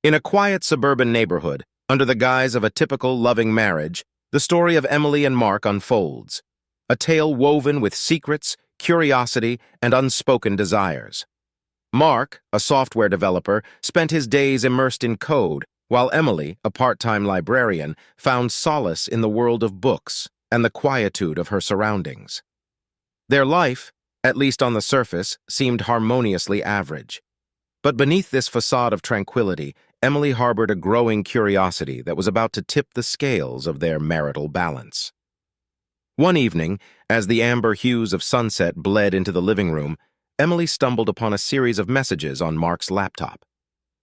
In a quiet suburban neighborhood, under the guise of a typical loving marriage, the story of Emily and Mark unfolds, a tale woven with secrets, curiosity, and unspoken desires. Mark, a software developer, spent his days immersed in code, while Emily, a part-time librarian, found solace in the world of books and the quietude of her surroundings. Their life, at least on the surface, seemed harmoniously average. But beneath this facade of tranquility, Emily harbored a growing curiosity that was about to tip the scales of their marital balance. One evening, as the amber hues of sunset bled into the living room, Emily stumbled upon a series of messages on Mark's laptop.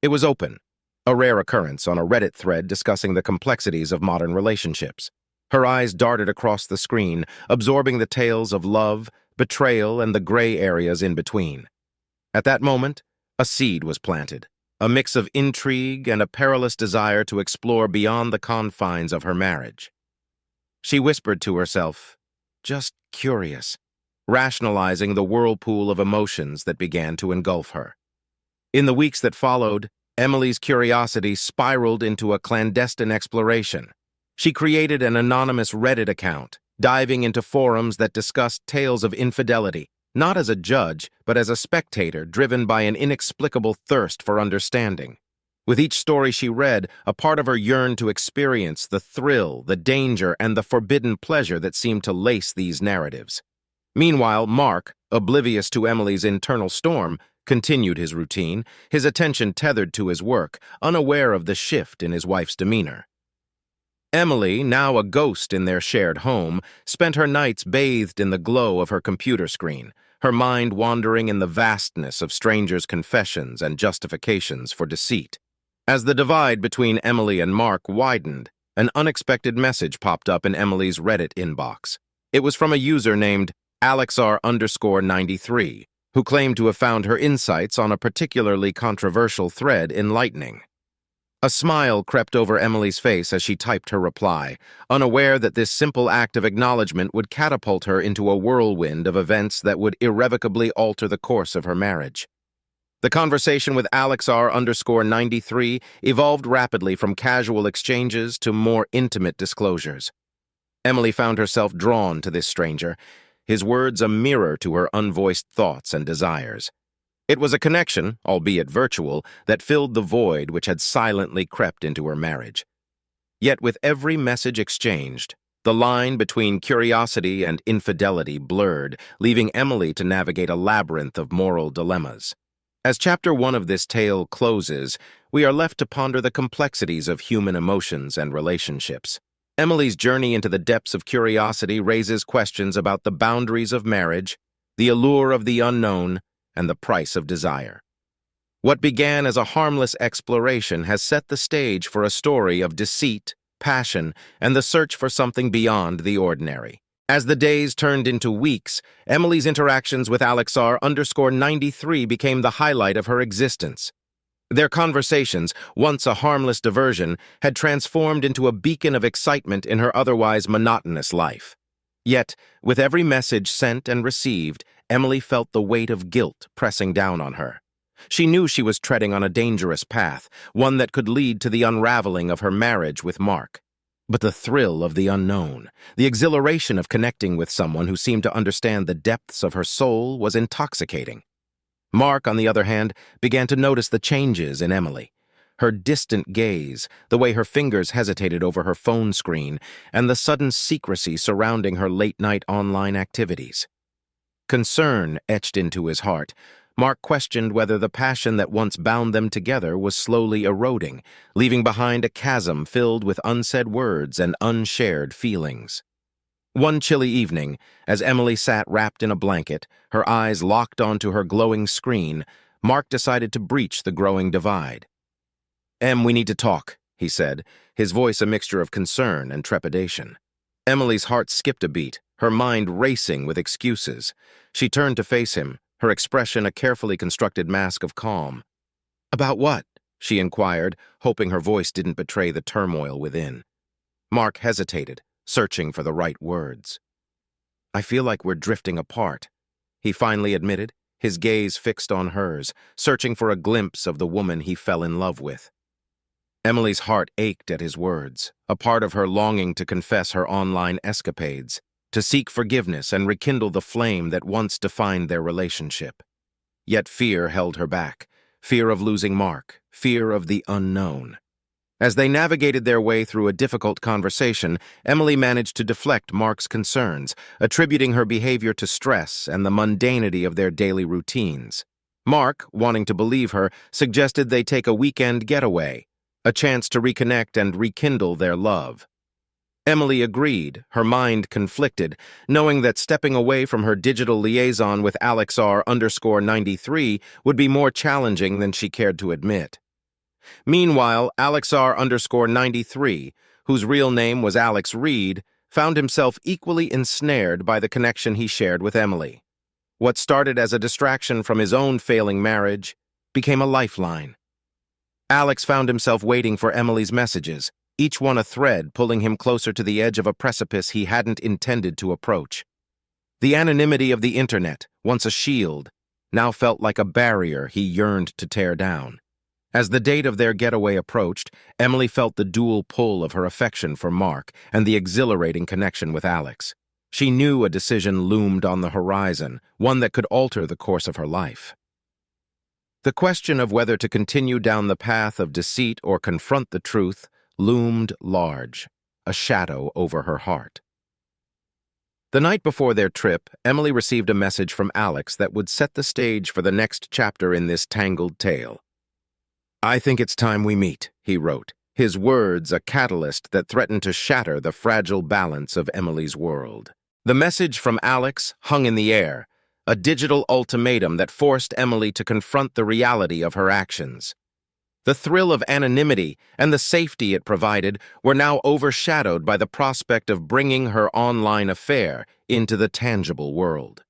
It was open, a rare occurrence on a Reddit thread discussing the complexities of modern relationships. Her eyes darted across the screen, absorbing the tales of love, betrayal, and the gray areas in between. At that moment, a seed was planted, a mix of intrigue and a perilous desire to explore beyond the confines of her marriage. She whispered to herself, just curious, rationalizing the whirlpool of emotions that began to engulf her. In the weeks that followed, Emily's curiosity spiraled into a clandestine exploration. She created an anonymous Reddit account, diving into forums that discussed tales of infidelity, not as a judge, but as a spectator driven by an inexplicable thirst for understanding. With each story she read, a part of her yearned to experience the thrill, the danger, and the forbidden pleasure that seemed to lace these narratives. Meanwhile, Mark, oblivious to Emily's internal storm, continued his routine, his attention tethered to his work, unaware of the shift in his wife's demeanor. Emily, now a ghost in their shared home, spent her nights bathed in the glow of her computer screen, her mind wandering in the vastness of strangers' confessions and justifications for deceit. As the divide between Emily and Mark widened, an unexpected message popped up in Emily's Reddit inbox. It was from a user named AlexR_93, who claimed to have found her insights on a particularly controversial thread enlightening. A smile crept over Emily's face as she typed her reply, unaware that this simple act of acknowledgement would catapult her into a whirlwind of events that would irrevocably alter the course of her marriage. The conversation with AlexR_93 evolved rapidly from casual exchanges to more intimate disclosures. Emily found herself drawn to this stranger, his words a mirror to her unvoiced thoughts and desires. It was a connection, albeit virtual, that filled the void which had silently crept into her marriage. Yet with every message exchanged, the line between curiosity and infidelity blurred, leaving Emily to navigate a labyrinth of moral dilemmas. As Chapter 1 of this tale closes, we are left to ponder the complexities of human emotions and relationships. Emily's journey into the depths of curiosity raises questions about the boundaries of marriage, the allure of the unknown, and the price of desire. What began as a harmless exploration has set the stage for a story of deceit, passion, and the search for something beyond the ordinary. As the days turned into weeks, Emily's interactions with AlexR_93 became the highlight of her existence. Their conversations, once a harmless diversion, had transformed into a beacon of excitement in her otherwise monotonous life. Yet, with every message sent and received, Emily felt the weight of guilt pressing down on her. She knew she was treading on a dangerous path, one that could lead to the unraveling of her marriage with Mark. But the thrill of the unknown, the exhilaration of connecting with someone who seemed to understand the depths of her soul was intoxicating. Mark, on the other hand, began to notice the changes in Emily. Her distant gaze, the way her fingers hesitated over her phone screen, and the sudden secrecy surrounding her late-night online activities. Concern etched into his heart. Mark questioned whether the passion that once bound them together was slowly eroding, leaving behind a chasm filled with unsaid words and unshared feelings. One chilly evening, as Emily sat wrapped in a blanket, her eyes locked onto her glowing screen, Mark decided to breach the growing divide. "Em, we need to talk," he said, his voice a mixture of concern and trepidation. Emily's heart skipped a beat, her mind racing with excuses. She turned to face him, her expression a carefully constructed mask of calm. "About what?" she inquired, hoping her voice didn't betray the turmoil within. Mark hesitated, searching for the right words. "I feel like we're drifting apart," he finally admitted, his gaze fixed on hers, searching for a glimpse of the woman he fell in love with. Emily's heart ached at his words, a part of her longing to confess her online escapades, to seek forgiveness and rekindle the flame that once defined their relationship. Yet fear held her back, fear of losing Mark, fear of the unknown. As they navigated their way through a difficult conversation, Emily managed to deflect Mark's concerns, attributing her behavior to stress and the mundanity of their daily routines. Mark, wanting to believe her, suggested they take a weekend getaway, a chance to reconnect and rekindle their love. Emily agreed, her mind conflicted, knowing that stepping away from her digital liaison with AlexR_93 would be more challenging than she cared to admit. Meanwhile, AlexR_93, whose real name was Alex Reed, found himself equally ensnared by the connection he shared with Emily. What started as a distraction from his own failing marriage became a lifeline. Alex found himself waiting for Emily's messages, each one a thread pulling him closer to the edge of a precipice he hadn't intended to approach. The anonymity of the internet, once a shield, now felt like a barrier he yearned to tear down. As the date of their getaway approached, Emily felt the dual pull of her affection for Mark and the exhilarating connection with Alex. She knew a decision loomed on the horizon, one that could alter the course of her life. The question of whether to continue down the path of deceit or confront the truth loomed large, a shadow over her heart. The night before their trip, Emily received a message from Alex that would set the stage for the next chapter in this tangled tale. "I think it's time we meet," he wrote, his words a catalyst that threatened to shatter the fragile balance of Emily's world. The message from Alex hung in the air, a digital ultimatum that forced Emily to confront the reality of her actions. The thrill of anonymity and the safety it provided were now overshadowed by the prospect of bringing her online affair into the tangible world.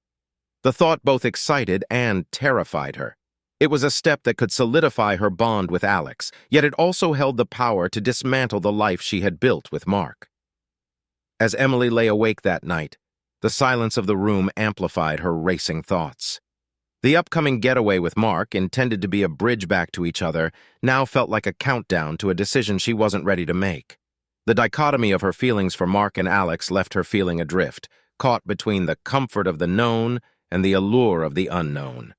The thought both excited and terrified her. It was a step that could solidify her bond with Alex, yet it also held the power to dismantle the life she had built with Mark. As Emily lay awake that night, the silence of the room amplified her racing thoughts. The upcoming getaway with Mark, intended to be a bridge back to each other, now felt like a countdown to a decision she wasn't ready to make. The dichotomy of her feelings for Mark and Alex left her feeling adrift, caught between the comfort of the known and the allure of the unknown.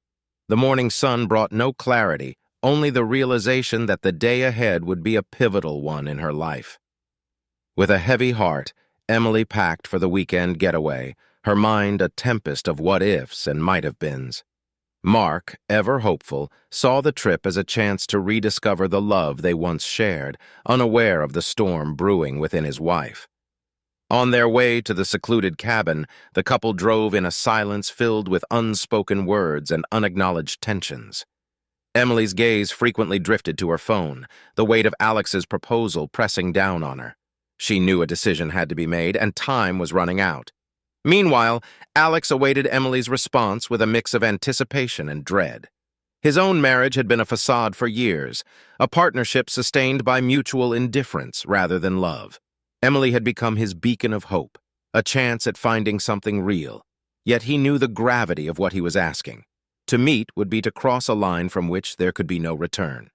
The morning sun brought no clarity, only the realization that the day ahead would be a pivotal one in her life. With a heavy heart, Emily packed for the weekend getaway, her mind a tempest of what-ifs and might-have-beens. Mark, ever hopeful, saw the trip as a chance to rediscover the love they once shared, unaware of the storm brewing within his wife. On their way to the secluded cabin, the couple drove in a silence filled with unspoken words and unacknowledged tensions. Emily's gaze frequently drifted to her phone, the weight of Alex's proposal pressing down on her. She knew a decision had to be made, and time was running out. Meanwhile, Alex awaited Emily's response with a mix of anticipation and dread. His own marriage had been a facade for years, a partnership sustained by mutual indifference rather than love. Emily had become his beacon of hope, a chance at finding something real. Yet he knew the gravity of what he was asking. To meet would be to cross a line from which there could be no return.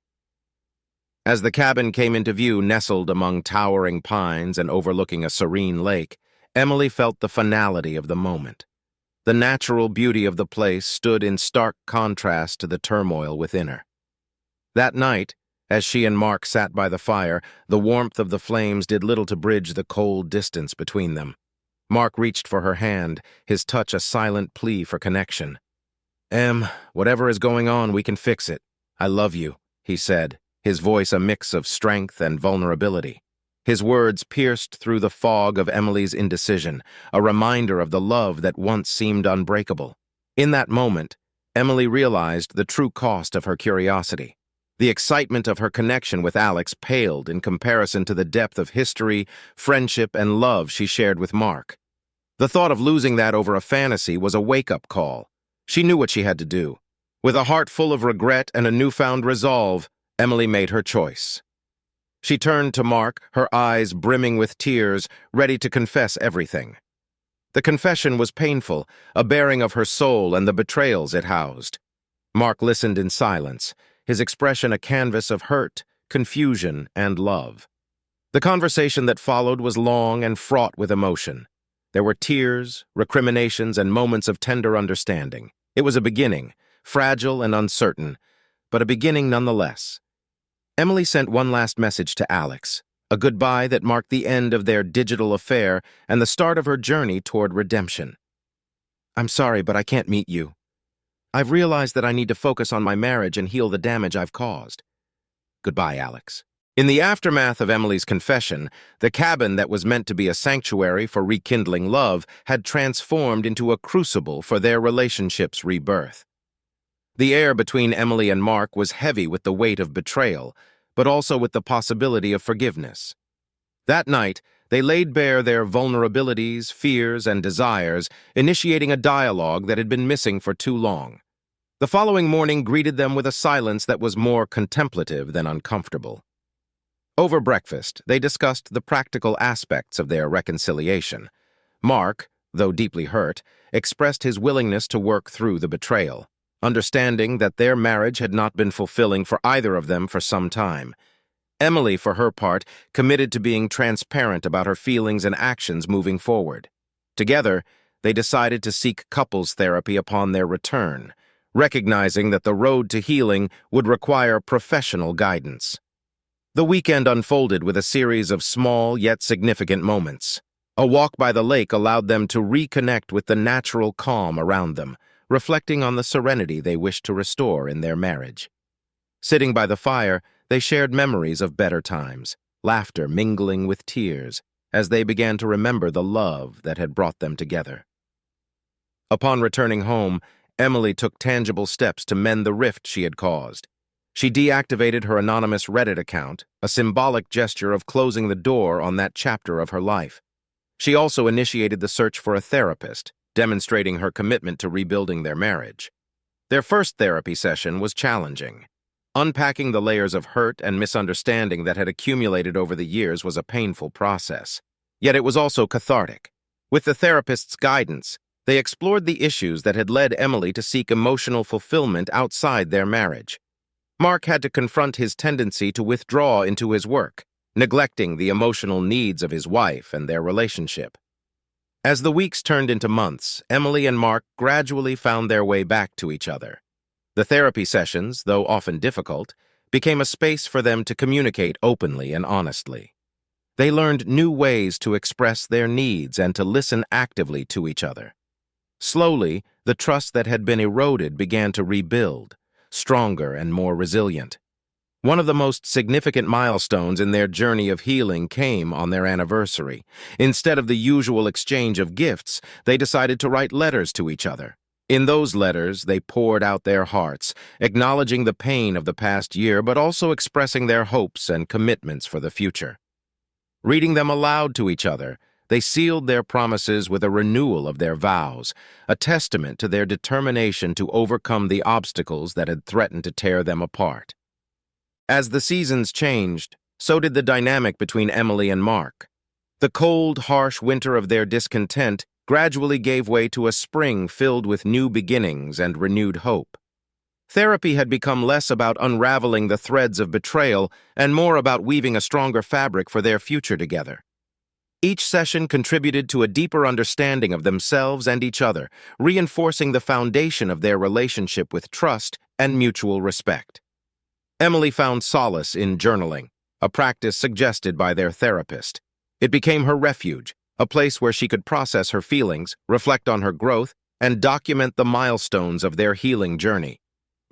As the cabin came into view, nestled among towering pines and overlooking a serene lake, Emily felt the finality of the moment. The natural beauty of the place stood in stark contrast to the turmoil within her. That night, as she and Mark sat by the fire, the warmth of the flames did little to bridge the cold distance between them. Mark reached for her hand, his touch a silent plea for connection. "Em, whatever is going on, we can fix it. I love you," he said, his voice a mix of strength and vulnerability. His words pierced through the fog of Emily's indecision, a reminder of the love that once seemed unbreakable. In that moment, Emily realized the true cost of her curiosity. The excitement of her connection with Alex paled in comparison to the depth of history, friendship, and love she shared with Mark. The thought of losing that over a fantasy was a wake-up call. She knew what she had to do. With a heart full of regret and a newfound resolve, Emily made her choice. She turned to Mark, her eyes brimming with tears, ready to confess everything. The confession was painful, a bearing of her soul and the betrayals it housed. Mark listened in silence, his expression a canvas of hurt, confusion, and love. The conversation that followed was long and fraught with emotion. There were tears, recriminations, and moments of tender understanding. It was a beginning, fragile and uncertain, but a beginning nonetheless. Emily sent one last message to Alex, a goodbye that marked the end of their digital affair and the start of her journey toward redemption. "I'm sorry, but I can't meet you. I've realized that I need to focus on my marriage and heal the damage I've caused. Goodbye, Alex." In the aftermath of Emily's confession, the cabin that was meant to be a sanctuary for rekindling love had transformed into a crucible for their relationship's rebirth. The air between Emily and Mark was heavy with the weight of betrayal, but also with the possibility of forgiveness. That night, they laid bare their vulnerabilities, fears, and desires, initiating a dialogue that had been missing for too long. The following morning greeted them with a silence that was more contemplative than uncomfortable. Over breakfast, they discussed the practical aspects of their reconciliation. Mark, though deeply hurt, expressed his willingness to work through the betrayal, understanding that their marriage had not been fulfilling for either of them for some time. Emily, for her part, committed to being transparent about her feelings and actions moving forward. Together, they decided to seek couples therapy upon their return, recognizing that the road to healing would require professional guidance. The weekend unfolded with a series of small yet significant moments. A walk by the lake allowed them to reconnect with the natural calm around them, reflecting on the serenity they wished to restore in their marriage. Sitting by the fire, they shared memories of better times, laughter mingling with tears, as they began to remember the love that had brought them together. Upon returning home, Emily took tangible steps to mend the rift she had caused. She deactivated her anonymous Reddit account, a symbolic gesture of closing the door on that chapter of her life. She also initiated the search for a therapist, demonstrating her commitment to rebuilding their marriage. Their first therapy session was challenging. Unpacking the layers of hurt and misunderstanding that had accumulated over the years was a painful process. Yet it was also cathartic. With the therapist's guidance, they explored the issues that had led Emily to seek emotional fulfillment outside their marriage. Mark had to confront his tendency to withdraw into his work, neglecting the emotional needs of his wife and their relationship. As the weeks turned into months, Emily and Mark gradually found their way back to each other. The therapy sessions, though often difficult, became a space for them to communicate openly and honestly. They learned new ways to express their needs and to listen actively to each other. Slowly, the trust that had been eroded began to rebuild, stronger and more resilient. One of the most significant milestones in their journey of healing came on their anniversary. Instead of the usual exchange of gifts, they decided to write letters to each other. In those letters, they poured out their hearts, acknowledging the pain of the past year, but also expressing their hopes and commitments for the future. Reading them aloud to each other, they sealed their promises with a renewal of their vows, a testament to their determination to overcome the obstacles that had threatened to tear them apart. As the seasons changed, so did the dynamic between Emily and Mark. The cold, harsh winter of their discontent gradually gave way to a spring filled with new beginnings and renewed hope. Therapy had become less about unraveling the threads of betrayal and more about weaving a stronger fabric for their future together. Each session contributed to a deeper understanding of themselves and each other, reinforcing the foundation of their relationship with trust and mutual respect. Emily found solace in journaling, a practice suggested by their therapist. It became her refuge, a place where she could process her feelings, reflect on her growth, and document the milestones of their healing journey.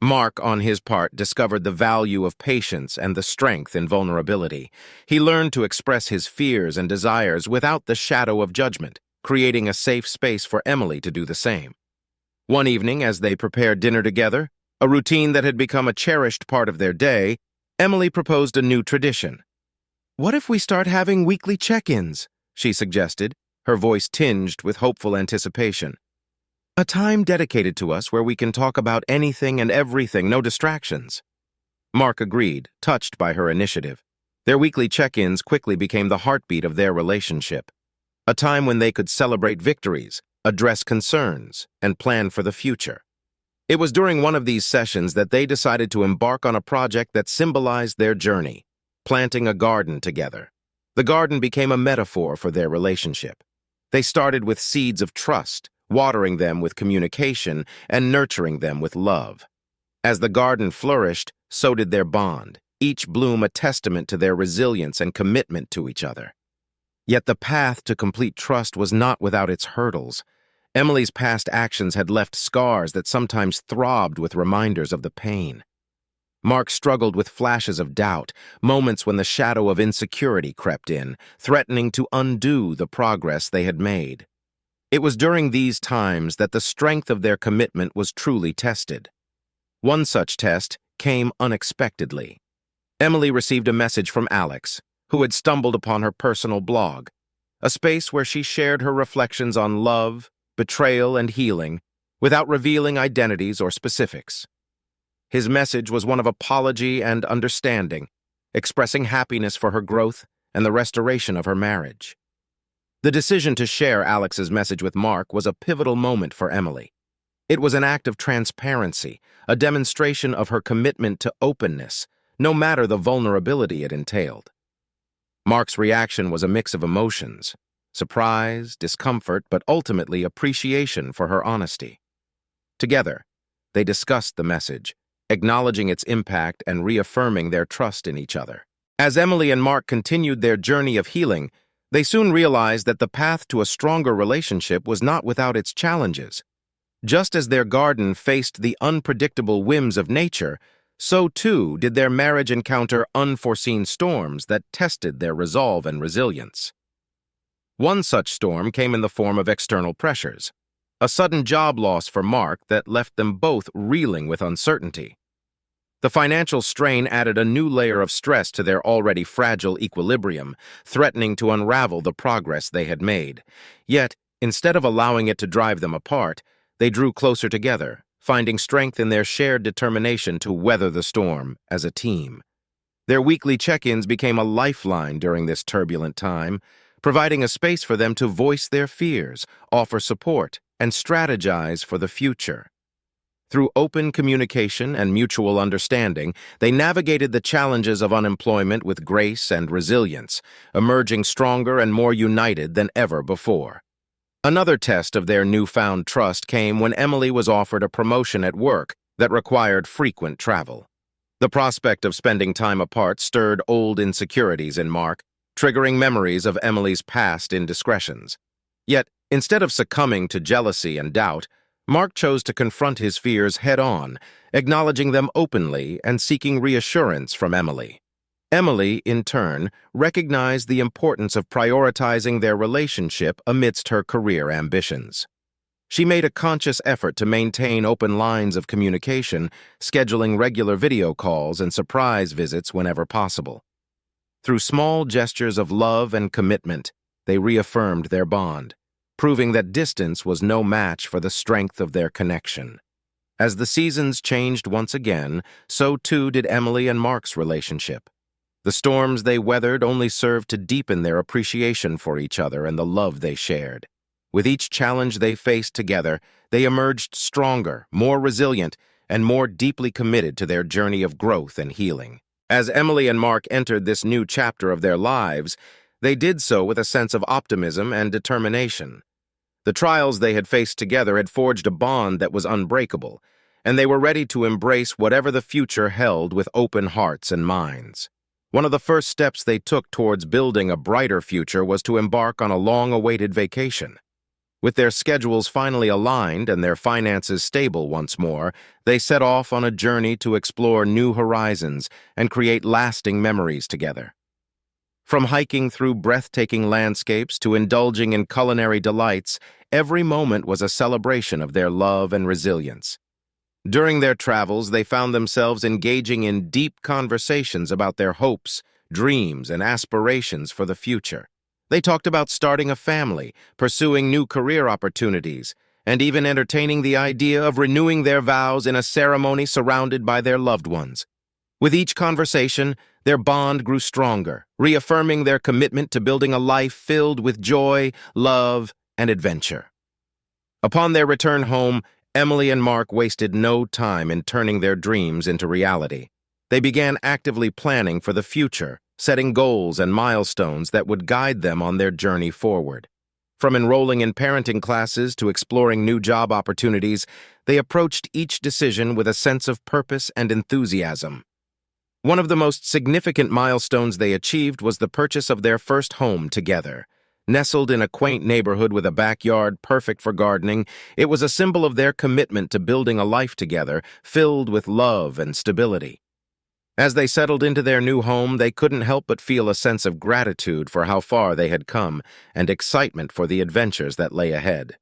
Mark, on his part, discovered the value of patience and the strength in vulnerability. He learned to express his fears and desires without the shadow of judgment, creating a safe space for Emily to do the same. One evening, as they prepared dinner together, a routine that had become a cherished part of their day, Emily proposed a new tradition. "What if we start having weekly check-ins?" she suggested, her voice tinged with hopeful anticipation. "A time dedicated to us where we can talk about anything and everything, no distractions." Mark agreed, touched by her initiative. Their weekly check-ins quickly became the heartbeat of their relationship, a time when they could celebrate victories, address concerns, and plan for the future. It was during one of these sessions that they decided to embark on a project that symbolized their journey, planting a garden together. The garden became a metaphor for their relationship. They started with seeds of trust, watering them with communication and nurturing them with love. As the garden flourished, so did their bond, each bloom a testament to their resilience and commitment to each other. Yet the path to complete trust was not without its hurdles. Emily's past actions had left scars that sometimes throbbed with reminders of the pain. Mark struggled with flashes of doubt, moments when the shadow of insecurity crept in, threatening to undo the progress they had made. It was during these times that the strength of their commitment was truly tested. One such test came unexpectedly. Emily received a message from Alex, who had stumbled upon her personal blog, a space where she shared her reflections on love, betrayal, and healing, without revealing identities or specifics. His message was one of apology and understanding, expressing happiness for her growth and the restoration of her marriage. The decision to share Alex's message with Mark was a pivotal moment for Emily. It was an act of transparency, a demonstration of her commitment to openness, no matter the vulnerability it entailed. Mark's reaction was a mix of emotions: surprise, discomfort, but ultimately appreciation for her honesty. Together, they discussed the message, acknowledging its impact and reaffirming their trust in each other. As Emily and Mark continued their journey of healing, they soon realized that the path to a stronger relationship was not without its challenges. Just as their garden faced the unpredictable whims of nature, so too did their marriage encounter unforeseen storms that tested their resolve and resilience. One such storm came in the form of external pressures, a sudden job loss for Mark that left them both reeling with uncertainty. The financial strain added a new layer of stress to their already fragile equilibrium, threatening to unravel the progress they had made. Yet, instead of allowing it to drive them apart, they drew closer together, finding strength in their shared determination to weather the storm as a team. Their weekly check-ins became a lifeline during this turbulent time, providing a space for them to voice their fears, offer support, and strategize for the future. Through open communication and mutual understanding, they navigated the challenges of unemployment with grace and resilience, emerging stronger and more united than ever before. Another test of their newfound trust came when Emily was offered a promotion at work that required frequent travel. The prospect of spending time apart stirred old insecurities in Mark, triggering memories of Emily's past indiscretions. Yet, instead of succumbing to jealousy and doubt, Mark chose to confront his fears head-on, acknowledging them openly and seeking reassurance from Emily. Emily, in turn, recognized the importance of prioritizing their relationship amidst her career ambitions. She made a conscious effort to maintain open lines of communication, scheduling regular video calls and surprise visits whenever possible. Through small gestures of love and commitment, they reaffirmed their bond, proving that distance was no match for the strength of their connection. As the seasons changed once again, so too did Emily and Mark's relationship. The storms they weathered only served to deepen their appreciation for each other and the love they shared. With each challenge they faced together, they emerged stronger, more resilient, and more deeply committed to their journey of growth and healing. As Emily and Mark entered this new chapter of their lives, they did so with a sense of optimism and determination. The trials they had faced together had forged a bond that was unbreakable, and they were ready to embrace whatever the future held with open hearts and minds. One of the first steps they took towards building a brighter future was to embark on a long-awaited vacation. With their schedules finally aligned and their finances stable once more, they set off on a journey to explore new horizons and create lasting memories together. From hiking through breathtaking landscapes to indulging in culinary delights, every moment was a celebration of their love and resilience. During their travels, they found themselves engaging in deep conversations about their hopes, dreams, and aspirations for the future. They talked about starting a family, pursuing new career opportunities, and even entertaining the idea of renewing their vows in a ceremony surrounded by their loved ones. With each conversation, their bond grew stronger, reaffirming their commitment to building a life filled with joy, love, and adventure. Upon their return home, Emily and Mark wasted no time in turning their dreams into reality. They began actively planning for the future, setting goals and milestones that would guide them on their journey forward. From enrolling in parenting classes to exploring new job opportunities, they approached each decision with a sense of purpose and enthusiasm. One of the most significant milestones they achieved was the purchase of their first home together. Nestled in a quaint neighborhood with a backyard perfect for gardening, it was a symbol of their commitment to building a life together, filled with love and stability. As they settled into their new home, they couldn't help but feel a sense of gratitude for how far they had come and excitement for the adventures that lay ahead.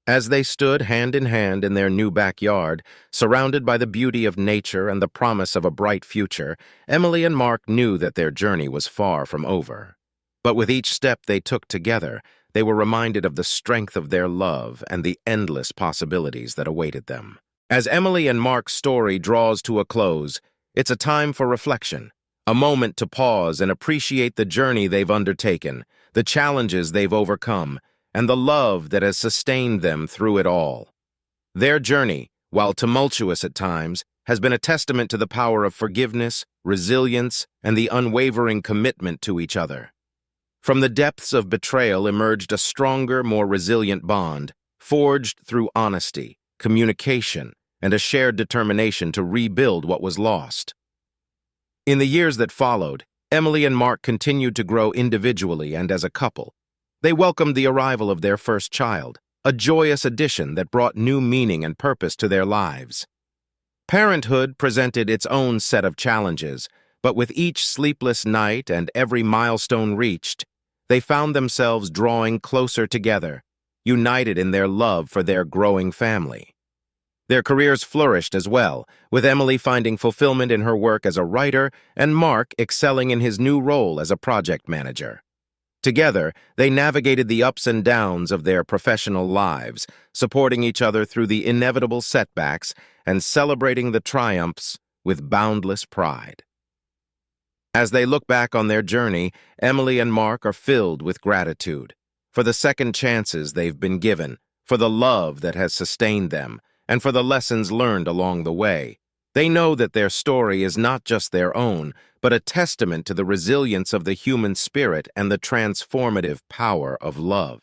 As they stood hand in their new backyard, surrounded by the beauty of nature and the promise of a bright future, Emily and Mark knew that their journey was far from over. But with each step they took together, they were reminded of the strength of their love and the endless possibilities that awaited them. As Emily and Mark's story draws to a close, it's a time for reflection, a moment to pause and appreciate the journey they've undertaken, the challenges they've overcome, and the love that has sustained them through it all. Their journey, while tumultuous at times, has been a testament to the power of forgiveness, resilience, and the unwavering commitment to each other. From the depths of betrayal emerged a stronger, more resilient bond, forged through honesty, communication, and a shared determination to rebuild what was lost. In the years that followed, Emily and Mark continued to grow individually and as a couple. They welcomed the arrival of their first child, a joyous addition that brought new meaning and purpose to their lives. Parenthood presented its own set of challenges, but with each sleepless night and every milestone reached, they found themselves drawing closer together, united in their love for their growing family. Their careers flourished as well, with Emily finding fulfillment in her work as a writer and Mark excelling in his new role as a project manager. Together, they navigated the ups and downs of their professional lives, supporting each other through the inevitable setbacks and celebrating the triumphs with boundless pride. As they look back on their journey, Emily and Mark are filled with gratitude for the second chances they've been given, for the love that has sustained them, and for the lessons learned along the way. They know that their story is not just their own, but a testament to the resilience of the human spirit and the transformative power of love.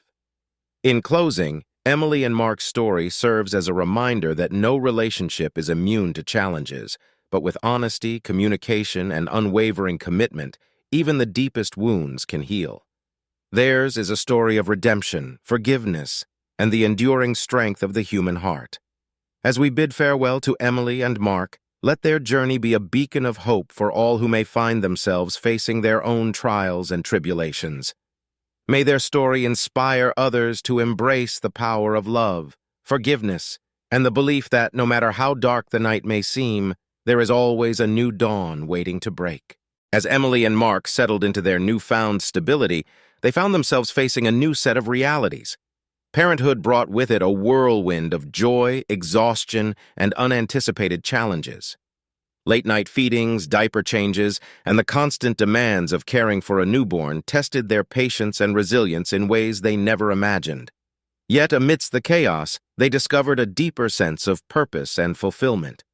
In closing, Emily and Mark's story serves as a reminder that no relationship is immune to challenges, but with honesty, communication, and unwavering commitment, even the deepest wounds can heal. Theirs is a story of redemption, forgiveness, and the enduring strength of the human heart. As we bid farewell to Emily and Mark, let their journey be a beacon of hope for all who may find themselves facing their own trials and tribulations. May their story inspire others to embrace the power of love, forgiveness, and the belief that no matter how dark the night may seem, there is always a new dawn waiting to break. As Emily and Mark settled into their newfound stability, they found themselves facing a new set of realities. Parenthood brought with it a whirlwind of joy, exhaustion, and unanticipated challenges. Late-night feedings, diaper changes, and the constant demands of caring for a newborn tested their patience and resilience in ways they never imagined. Yet amidst the chaos, they discovered a deeper sense of purpose and fulfillment.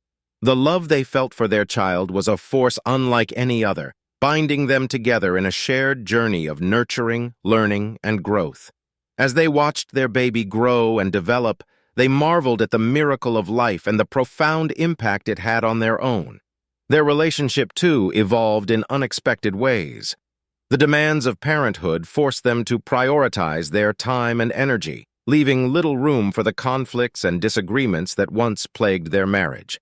The love they felt for their child was a force unlike any other, binding them together in a shared journey of nurturing, learning, and growth. As they watched their baby grow and develop, they marveled at the miracle of life and the profound impact it had on their own. Their relationship, too, evolved in unexpected ways. The demands of parenthood forced them to prioritize their time and energy, leaving little room for the conflicts and disagreements that once plagued their marriage.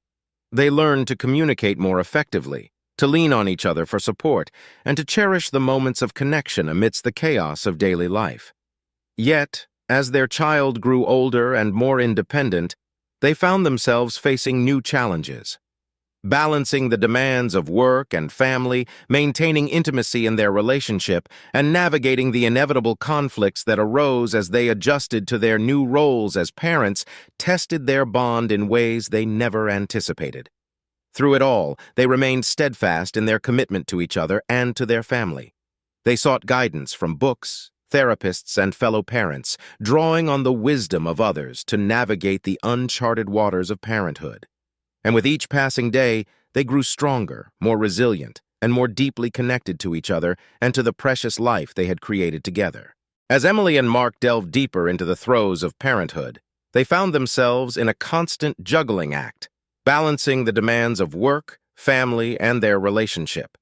They learned to communicate more effectively, to lean on each other for support, and to cherish the moments of connection amidst the chaos of daily life. Yet, as their child grew older and more independent, they found themselves facing new challenges. Balancing the demands of work and family, maintaining intimacy in their relationship, and navigating the inevitable conflicts that arose as they adjusted to their new roles as parents tested their bond in ways they never anticipated. Through it all, they remained steadfast in their commitment to each other and to their family. They sought guidance from books, therapists, and fellow parents, drawing on the wisdom of others to navigate the uncharted waters of parenthood. And with each passing day, they grew stronger, more resilient, and more deeply connected to each other and to the precious life they had created together. As Emily and Mark delved deeper into the throes of parenthood, they found themselves in a constant juggling act, balancing the demands of work, family, and their relationship.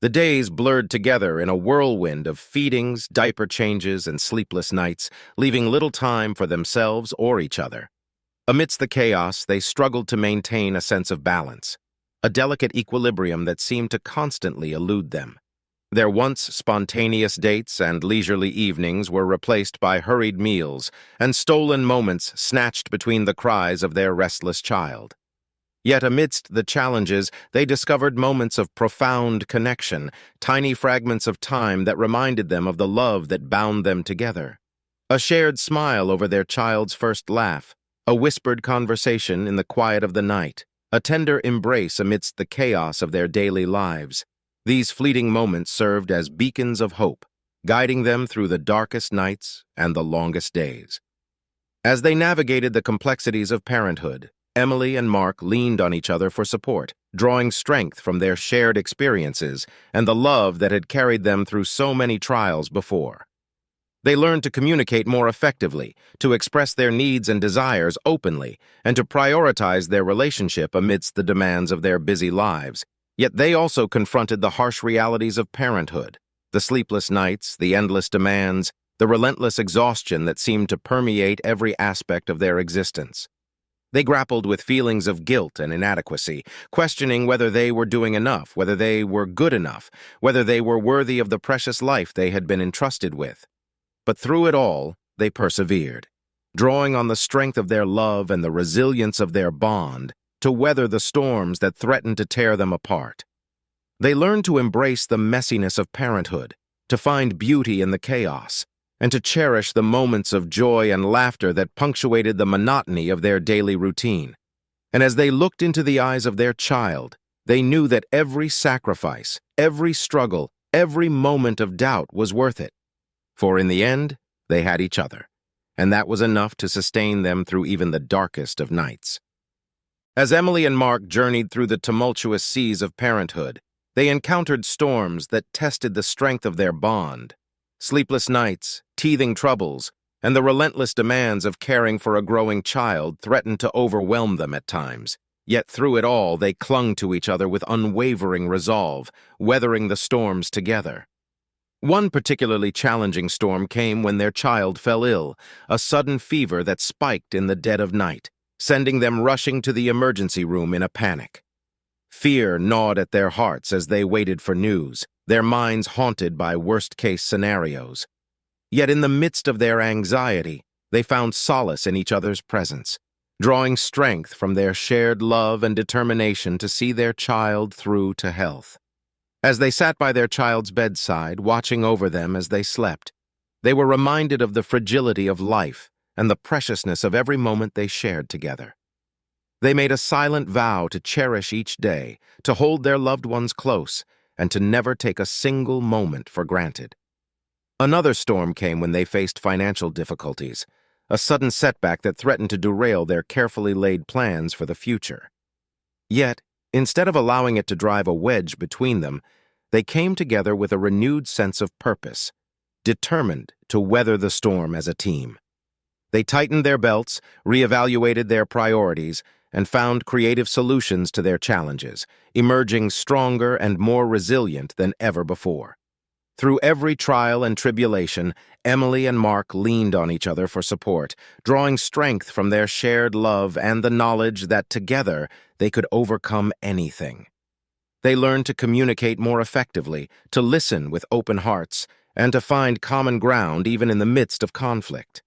The days blurred together in a whirlwind of feedings, diaper changes, and sleepless nights, leaving little time for themselves or each other. Amidst the chaos, they struggled to maintain a sense of balance, a delicate equilibrium that seemed to constantly elude them. Their once spontaneous dates and leisurely evenings were replaced by hurried meals and stolen moments snatched between the cries of their restless child. Yet amidst the challenges, they discovered moments of profound connection, tiny fragments of time that reminded them of the love that bound them together. A shared smile over their child's first laugh, a whispered conversation in the quiet of the night, a tender embrace amidst the chaos of their daily lives. These fleeting moments served as beacons of hope, guiding them through the darkest nights and the longest days. As they navigated the complexities of parenthood, Emily and Mark leaned on each other for support, drawing strength from their shared experiences and the love that had carried them through so many trials before. They learned to communicate more effectively, to express their needs and desires openly, and to prioritize their relationship amidst the demands of their busy lives. Yet they also confronted the harsh realities of parenthood, the sleepless nights, the endless demands, the relentless exhaustion that seemed to permeate every aspect of their existence. They grappled with feelings of guilt and inadequacy, questioning whether they were doing enough, whether they were good enough, whether they were worthy of the precious life they had been entrusted with. But through it all, they persevered, drawing on the strength of their love and the resilience of their bond to weather the storms that threatened to tear them apart. They learned to embrace the messiness of parenthood, to find beauty in the chaos, and to cherish the moments of joy and laughter that punctuated the monotony of their daily routine. And as they looked into the eyes of their child, they knew that every sacrifice, every struggle, every moment of doubt was worth it. For in the end, they had each other, and that was enough to sustain them through even the darkest of nights. As Emily and Mark journeyed through the tumultuous seas of parenthood, they encountered storms that tested the strength of their bond. Sleepless nights, teething troubles, and the relentless demands of caring for a growing child threatened to overwhelm them at times. Yet through it all, they clung to each other with unwavering resolve, weathering the storms together. One particularly challenging storm came when their child fell ill, a sudden fever that spiked in the dead of night, sending them rushing to the emergency room in a panic. Fear gnawed at their hearts as they waited for news, their minds haunted by worst-case scenarios. Yet in the midst of their anxiety, they found solace in each other's presence, drawing strength from their shared love and determination to see their child through to health. As they sat by their child's bedside, watching over them as they slept, they were reminded of the fragility of life and the preciousness of every moment they shared together. They made a silent vow to cherish each day, to hold their loved ones close, and to never take a single moment for granted. Another storm came when they faced financial difficulties, a sudden setback that threatened to derail their carefully laid plans for the future. Yet, instead of allowing it to drive a wedge between them, they came together with a renewed sense of purpose, determined to weather the storm as a team. They tightened their belts, reevaluated their priorities, and found creative solutions to their challenges, emerging stronger and more resilient than ever before. Through every trial and tribulation, Emily and Mark leaned on each other for support, drawing strength from their shared love and the knowledge that together they could overcome anything. They learned to communicate more effectively, to listen with open hearts, and to find common ground even in the midst of conflict.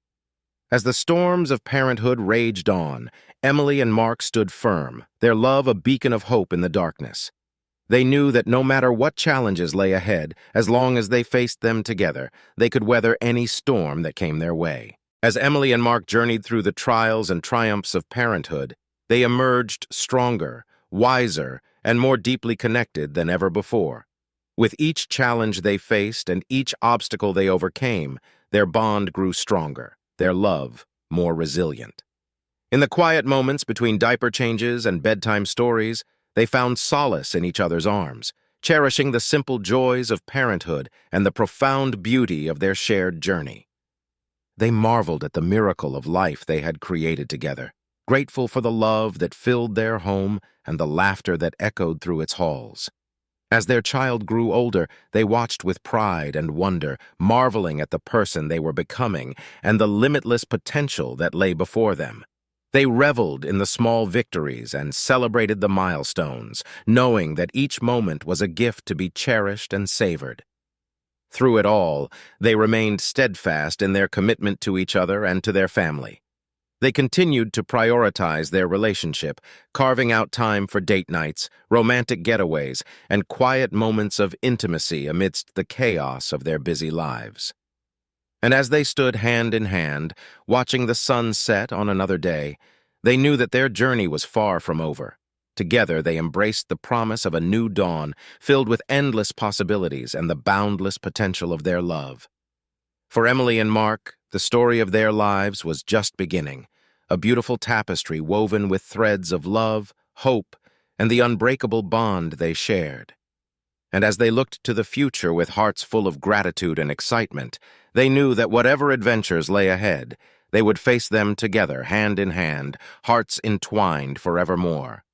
As the storms of parenthood raged on, Emily and Mark stood firm, their love a beacon of hope in the darkness. They knew that no matter what challenges lay ahead, as long as they faced them together, they could weather any storm that came their way. As Emily and Mark journeyed through the trials and triumphs of parenthood, they emerged stronger, wiser, and more deeply connected than ever before. With each challenge they faced and each obstacle they overcame, their bond grew stronger, their love more resilient. In the quiet moments between diaper changes and bedtime stories, they found solace in each other's arms, cherishing the simple joys of parenthood and the profound beauty of their shared journey. They marveled at the miracle of life they had created together, grateful for the love that filled their home and the laughter that echoed through its halls. As their child grew older, they watched with pride and wonder, marveling at the person they were becoming and the limitless potential that lay before them. They reveled in the small victories and celebrated the milestones, knowing that each moment was a gift to be cherished and savored. Through it all, they remained steadfast in their commitment to each other and to their family. They continued to prioritize their relationship, carving out time for date nights, romantic getaways, and quiet moments of intimacy amidst the chaos of their busy lives. And as they stood hand in hand, watching the sun set on another day, they knew that their journey was far from over. Together, they embraced the promise of a new dawn, filled with endless possibilities and the boundless potential of their love. For Emily and Mark, the story of their lives was just beginning, a beautiful tapestry woven with threads of love, hope, and the unbreakable bond they shared. And as they looked to the future with hearts full of gratitude and excitement, they knew that whatever adventures lay ahead, they would face them together, hand in hand, hearts entwined forevermore.